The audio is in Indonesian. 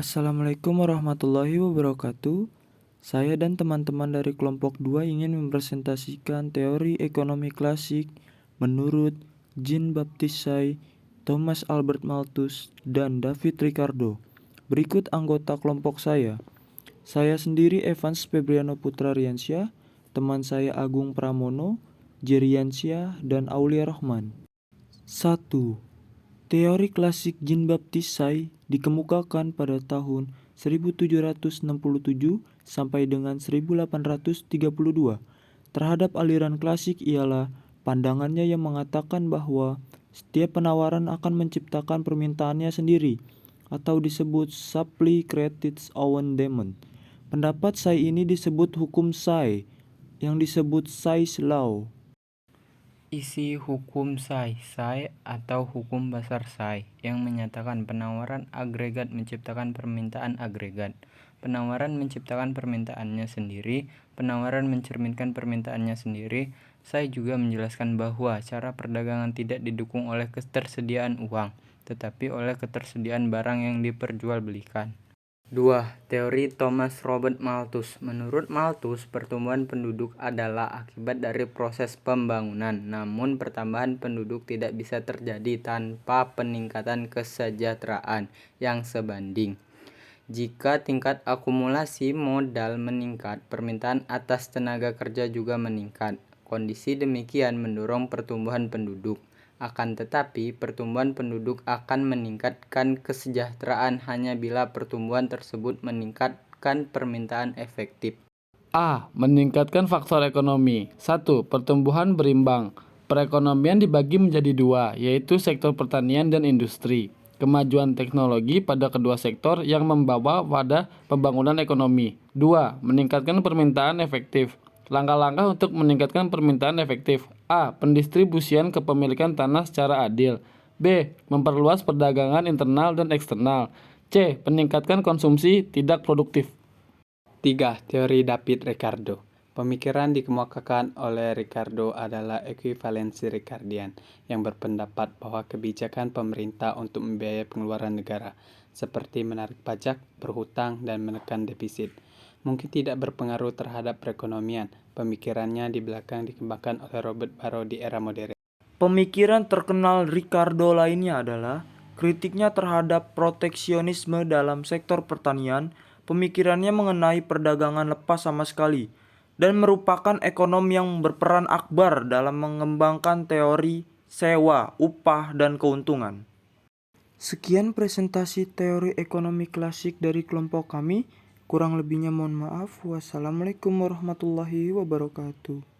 Assalamualaikum warahmatullahi wabarakatuh. Saya dan teman-teman dari kelompok 2 ingin mempresentasikan teori ekonomi klasik menurut Jean-Baptiste Say, Thomas Albert Malthus, dan David Ricardo. Berikut anggota kelompok saya. Saya sendiri Evans Febriano Putra Riansyah, teman saya Agung Pramono, Jeriansyah, dan Aulia Rahman. 1. Teori klasik Jean-Baptiste Say dikemukakan pada tahun 1767 sampai dengan 1832. Terhadap aliran klasik ialah pandangannya yang mengatakan bahwa setiap penawaran akan menciptakan permintaannya sendiri atau disebut supply creates own demand. Pendapat Say ini disebut hukum Say yang disebut Say's Law. Isi hukum Say atau hukum pasar Say yang menyatakan penawaran agregat menciptakan permintaan agregat. Penawaran menciptakan permintaannya sendiri, penawaran mencerminkan permintaannya sendiri. Say juga menjelaskan bahwa cara perdagangan tidak didukung oleh ketersediaan uang, tetapi oleh ketersediaan barang yang diperjualbelikan. 2. Teori Thomas Robert Malthus. Menurut Malthus, pertumbuhan penduduk adalah akibat dari proses pembangunan, namun pertambahan penduduk tidak bisa terjadi tanpa peningkatan kesejahteraan yang sebanding. Jika tingkat akumulasi modal meningkat, permintaan atas tenaga kerja juga meningkat. Kondisi demikian mendorong pertumbuhan penduduk. Akan tetapi, pertumbuhan penduduk akan meningkatkan kesejahteraan hanya bila pertumbuhan tersebut meningkatkan permintaan efektif. A. Meningkatkan faktor ekonomi. 1. Pertumbuhan berimbang. Perekonomian dibagi menjadi dua, yaitu sektor pertanian dan industri. Kemajuan teknologi pada kedua sektor yang membawa pada pembangunan ekonomi. 2. Meningkatkan permintaan efektif. Langkah-langkah untuk meningkatkan permintaan efektif. A. Pendistribusian kepemilikan tanah secara adil. B. Memperluas perdagangan internal dan eksternal. C. Peningkatkan konsumsi tidak produktif. 3. Teori David Ricardo. Pemikiran dikemukakan oleh Ricardo adalah ekuivalensi Ricardian yang berpendapat bahwa kebijakan pemerintah untuk membiayai pengeluaran negara, seperti menarik pajak, berhutang, dan menekan defisit, mungkin tidak berpengaruh terhadap perekonomian. Pemikirannya di belakang dikembangkan oleh Robert Barrow di era modern. Pemikiran terkenal Ricardo lainnya adalah kritiknya terhadap proteksionisme dalam sektor pertanian. Pemikirannya mengenai perdagangan lepas sama sekali dan merupakan ekonom yang berperan akbar dalam mengembangkan teori sewa, upah, dan keuntungan. Sekian presentasi teori ekonomi klasik dari kelompok kami. Kurang lebihnya mohon maaf. Wassalamualaikum warahmatullahi wabarakatuh.